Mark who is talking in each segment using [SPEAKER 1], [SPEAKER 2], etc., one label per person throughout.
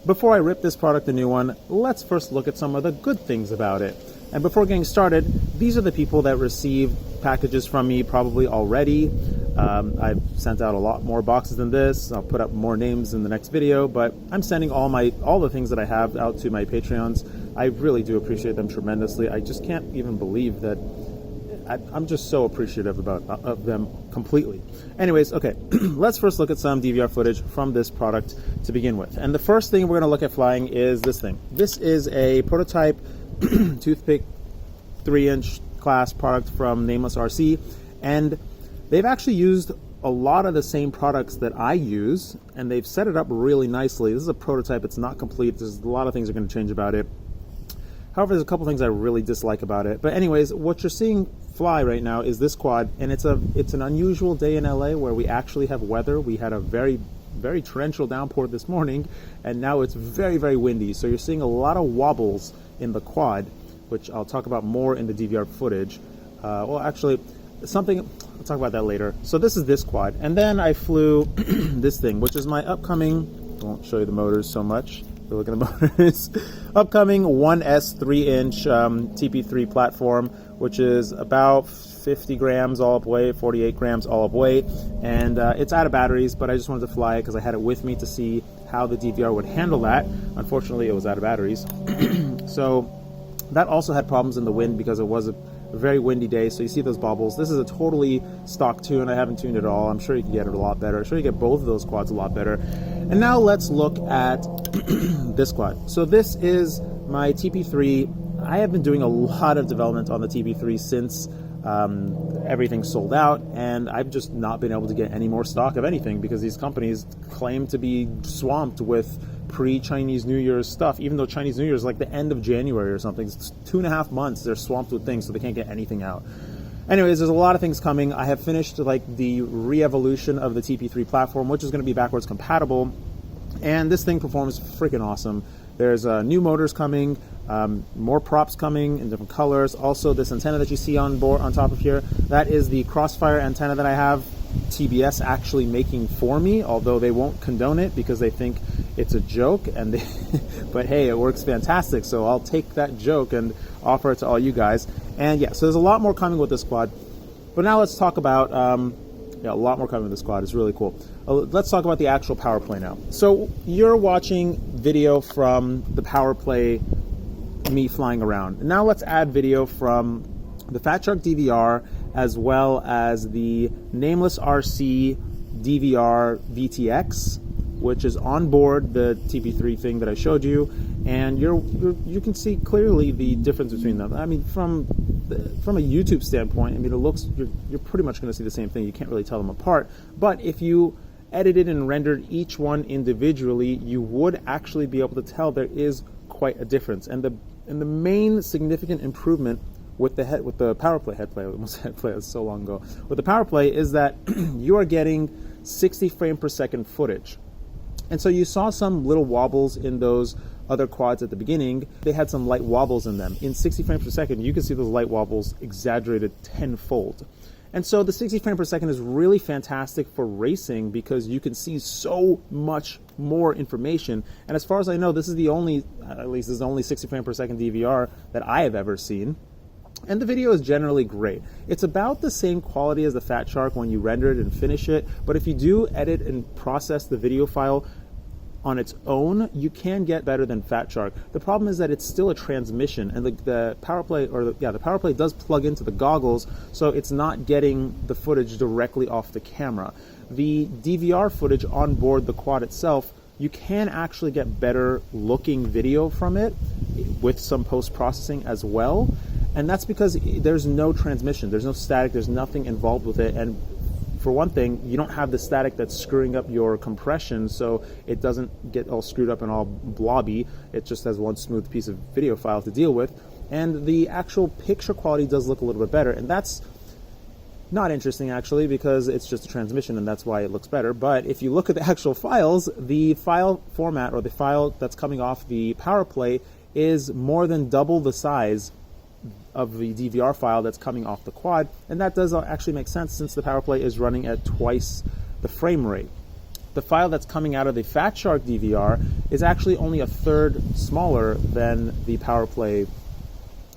[SPEAKER 1] Before I rip this product a new one, let's first look at some of the good things about it. And before getting started, these are the people that received packages from me probably already. I've sent out a lot more boxes than this. I'll put up more names in the next video, but I'm sending all the things that I have out to my Patreons. I really do appreciate them tremendously. I just can't even believe that I'm just so appreciative of them completely. Anyways, okay, let's first look at some DVR footage from this product to begin with. And the first thing we're gonna look at flying is this thing. This is a prototype Toothpick 3-inch class product from Nameless RC, and they've actually used a lot of the same products that I use, and they've set it up really nicely. This is a prototype, it's not complete. There's a lot of things that are gonna change about it. However, there's a couple things I really dislike about it. But anyways, what you're seeing fly right now is this quad, and it's an unusual day in LA where we actually have weather. We had a very torrential downpour this morning, and now it's very, very windy. So you're seeing a lot of wobbles in the quad, which I'll talk about more in the DVR footage. Well, actually, I'll talk about that later. So this is this quad, and then I flew this thing, which is my upcoming, I won't show you the motors so much. We're looking at motors. Upcoming 1S 3-inch TP3 platform, which is about 50 grams all up weight, 48 grams all up weight, and it's out of batteries, but I just wanted to fly it because I had it with me to see how the DVR would handle that. Unfortunately, it was out of batteries. So that also had problems in the wind because it was a very windy day, so you see those bubbles. This is a totally stock tune. I haven't tuned it at all. I'm sure you can get it a lot better. I'm sure you get both of those quads a lot better. And now let's look at this quad. So this is my TP3. I have been doing a lot of development on the TP3 since everything sold out, and I've just not been able to get any more stock of anything because these companies claim to be swamped with pre-Chinese New Year's stuff, even though Chinese New Year is like the end of January or something. It's 2.5 months they're swamped with things, so they can't get anything out. Anyways, there's a lot of things coming. I have finished like the re-evolution of the TP3 platform, which is going to be backwards compatible, and this thing performs freaking awesome. There's new motors coming, more props coming in different colors. Also, this antenna that you see on top of here, that is the Crossfire antenna that I have TBS actually making for me, although they won't condone it because they think it's a joke, and but hey, it works fantastic, so I'll take that joke and offer it to all you guys. And yeah, so there's a lot more coming with this quad, but now let's talk about a lot more coming with this quad. It's really cool. Let's talk about the actual power play now. So you're watching video from the power play, me flying around. Now let's add video from the Fat Shark DVR as well as the Nameless RC DVR VTX, which is on board the TP3 thing that I showed you, and you can see clearly the difference between them. I mean, from a YouTube standpoint, I mean, you're pretty much going to see the same thing. You can't really tell them apart. But if you edited and rendered each one individually, you would actually be able to tell there is quite a difference. And the main significant improvement with the power play headplay, almost headplay, that's so long ago, with the power play is that you are getting 60 frame per second footage. And so you saw some little wobbles in those other quads at the beginning. They had some light wobbles in them. In 60 frames per second, you can see those light wobbles exaggerated tenfold. And so the 60 frames per second is really fantastic for racing because you can see so much more information. And as far as I know, this is the only, at least this is the only 60 frames per second DVR that I have ever seen. And the video is generally great. It's about the same quality as the Fat Shark when you render it and finish it, but if you do edit and process the video file on its own, you can get better than Fat Shark. The problem is that it's still a transmission, and the power play, the power play does plug into the goggles, so it's not getting the footage directly off the camera. The DVR footage on board the quad itself, you can actually get better looking video from it with some post-processing as well. And that's because there's no transmission, there's no static, there's nothing involved with it. And for one thing, you don't have the static that's screwing up your compression, so it doesn't get all screwed up and all blobby. It just has one smooth piece of video file to deal with. And the actual picture quality does look a little bit better. And that's not interesting, actually, because it's just a transmission, and that's why it looks better. But if you look at the actual files, the file format, or the file that's coming off the power play, is more than double the size of the DVR file that's coming off the quad, and that does actually make sense since the power play is running at twice the frame rate. the file that's coming out of the Fat Shark DVR is actually only a third smaller than the PowerPlay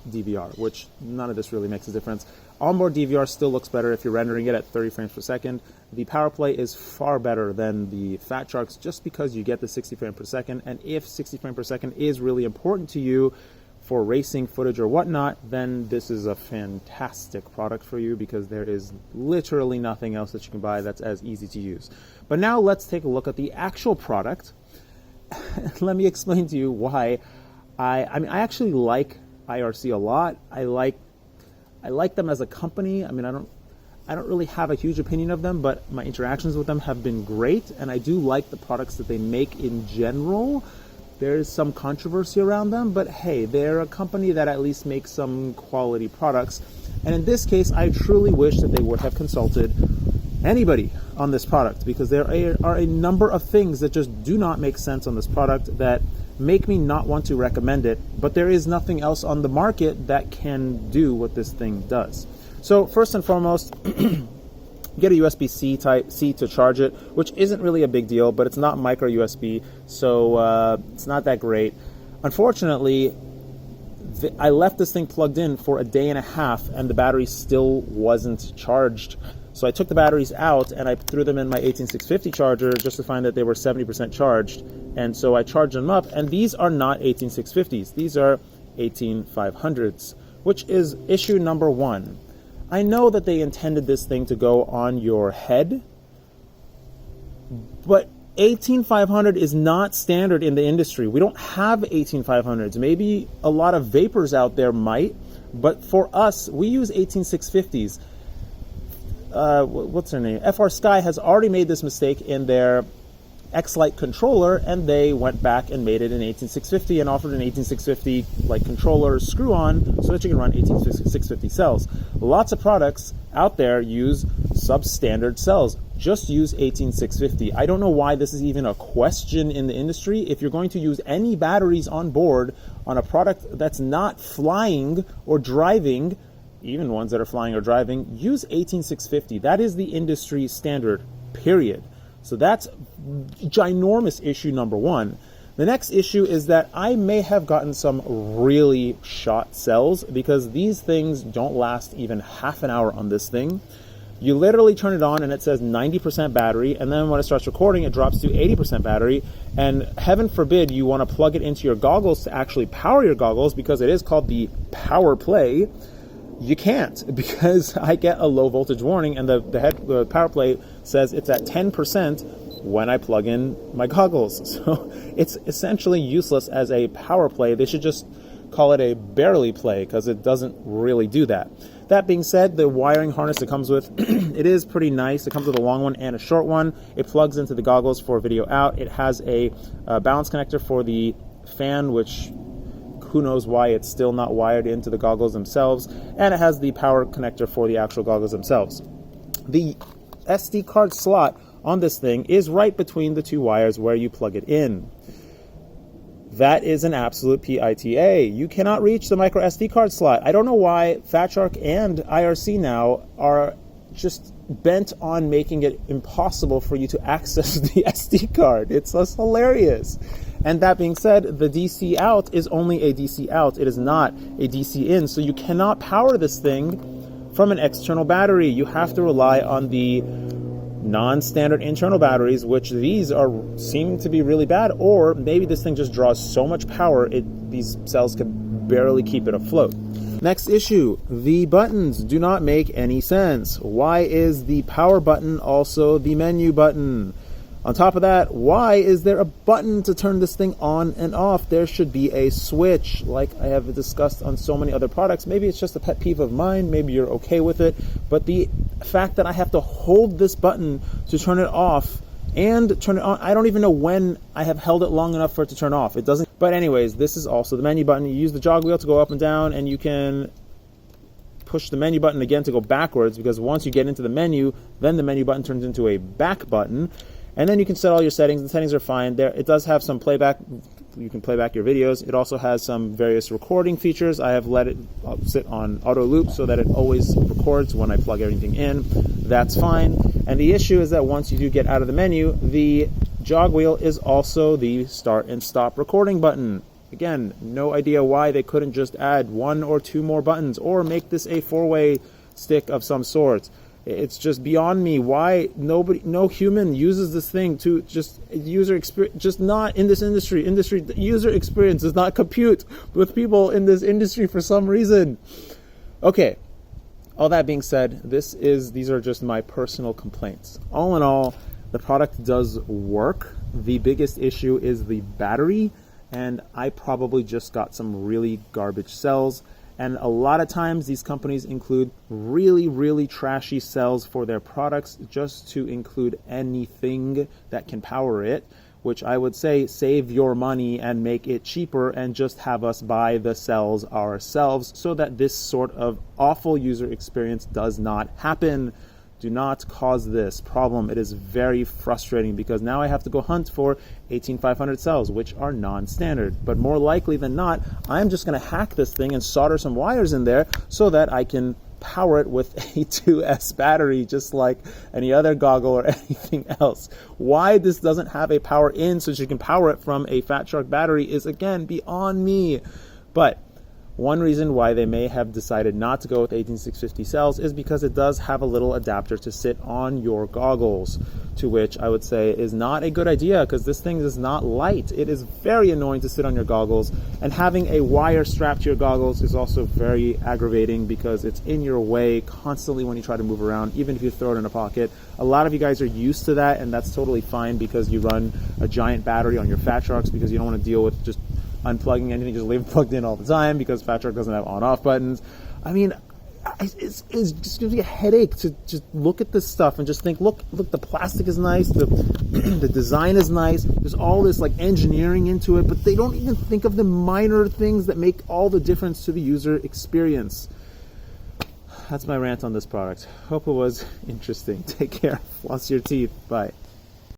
[SPEAKER 1] DVR, which none of this really makes a difference. Onboard DVR still looks better if you're rendering it at 30 frames per second. The PowerPlay is far better than the Fat Sharks just because you get the 60 frames per second, and if 60 frames per second is really important to you for racing footage or whatnot, then this is a fantastic product for you because there is literally nothing else that you can buy that's as easy to use. But now let's take a look at the actual product. Let me explain to you why I actually like IRC a lot. I like them as a company. I mean, I don't really have a huge opinion of them, but my interactions with them have been great, and I do like the products that they make in general. There's some controversy around them, but hey, they're a company that at least makes some quality products. And in this case, I truly wish that they would have consulted anybody on this product, because there are a number of things that just do not make sense on this product that make me not want to recommend it, but there is nothing else on the market that can do what this thing does. So first and foremost, get a USB-C Type-C to charge it, which isn't really a big deal, but it's not micro USB, so it's not that great. Unfortunately, I left this thing plugged in for a day and a half, and the battery still wasn't charged. So I took the batteries out, and I threw them in my 18650 charger just to find that they were 70% charged. And so I charged them up, and these are not 18650s. These are 18500s, which is issue number one. I know that they intended this thing to go on your head, but 18500 is not standard in the industry. We don't have 18500s. Maybe a lot of vapors out there might, but for us, we use 18650s. What's her name? FR Sky has already made this mistake in their X-Lite controller, and they went back and made it an 18650 and offered an 18650 like controller screw-on so that you can run 18650 cells. Lots of products out there use substandard cells. Just use 18650. I don't know why this is even a question in the industry. If you're going to use any batteries on board on a product that's not flying or driving, even ones that are flying or driving, use 18650. That is the industry standard, period. So that's ginormous issue number one. The next issue is that I may have gotten some really shot cells, because these things don't last even half an hour on this thing. You literally turn it on and it says 90% battery, and then when it starts recording, it drops to 80% battery, and heaven forbid you want to plug it into your goggles to actually power your goggles, because it is called the PowerPlay. You can't, because I get a low voltage warning, and the PowerPlay says it's at 10% when I plug in my goggles. So it's essentially useless as a PowerPlay. They should just call it a barely play, because it doesn't really do that. That being said, the wiring harness it comes with, it is pretty nice. It comes with a long one and a short one. It plugs into the goggles for video out. It has a balance connector for the fan, which who knows why it's still not wired into the goggles themselves, and it has the power connector for the actual goggles themselves. The SD card slot on this thing is right between the two wires where you plug it in. That is an absolute PITA. You cannot reach the micro SD card slot. I don't know why Fat Shark and IRC now are just bent on making it impossible for you to access the SD card. It's just hilarious. And that being said, the DC out is only a DC out. It is not a DC in. So you cannot power this thing from an external battery. You have to rely on the non-standard internal batteries, which these seem to be really bad, or maybe this thing just draws so much power these cells can barely keep it afloat. Next issue, the buttons do not make any sense. Why is the power button also the menu button? On top of that, why is there a button to turn this thing on and off? There should be a switch, like I have discussed on so many other products. Maybe it's just a pet peeve of mine, maybe you're okay with it, but the fact that I have to hold this button to turn it off and turn it on, I don't even know when I have held it long enough for it to turn off. It doesn't. But anyways, this is also the menu button. You use the jog wheel to go up and down, and you can push the menu button again to go backwards, because once you get into the menu, then the menu button turns into a back button. And then you can set all your settings. The settings are fine. It does have some playback you can play back your videos. It also has some various recording features. I have let it sit on auto loop so that it always records when I plug everything in. That's fine. And the issue is that once you do get out of the menu, the jog wheel is also the start and stop recording button. Again, no idea why they couldn't just add 1 or 2 more buttons or make this a 4-way stick of some sort. It's just beyond me why no human uses this thing to just user experience, just not in this industry. User experience does not compute with people in this industry for some reason. Okay, all that being said, these are just my personal complaints. All in all, the product does work. The biggest issue is the battery, and I probably just got some really garbage cells. And a lot of times these companies include really, really trashy cells for their products just to include anything that can power it, which I would say save your money and make it cheaper and just have us buy the cells ourselves so that this sort of awful user experience does not happen. Do not cause this problem. It is very frustrating because now I have to go hunt for 18500 cells, which are non-standard. But more likely than not, I'm just going to hack this thing and solder some wires in there so that I can power it with a 2S battery, just like any other goggle or anything else. Why this doesn't have a power in so you can power it from a Fat Shark battery is, again, beyond me. But one reason why they may have decided not to go with 18650 cells is because it does have a little adapter to sit on your goggles, to which I would say is not a good idea because this thing is not light. It is very annoying to sit on your goggles, and having a wire strapped to your goggles is also very aggravating because it's in your way constantly when you try to move around, even if you throw it in a pocket. A lot of you guys are used to that, and that's totally fine because you run a giant battery on your Fat Sharks because you don't want to deal with just unplugging anything, just leave it plugged in all the time because Fat Shark doesn't have on-off buttons. I mean, it just gives me a headache to just look at this stuff and just think, look, the plastic is nice, the design is nice, there's all this like engineering into it, but they don't even think of the minor things that make all the difference to the user experience. That's my rant on this product. Hope it was interesting. Take care. Floss your teeth. Bye.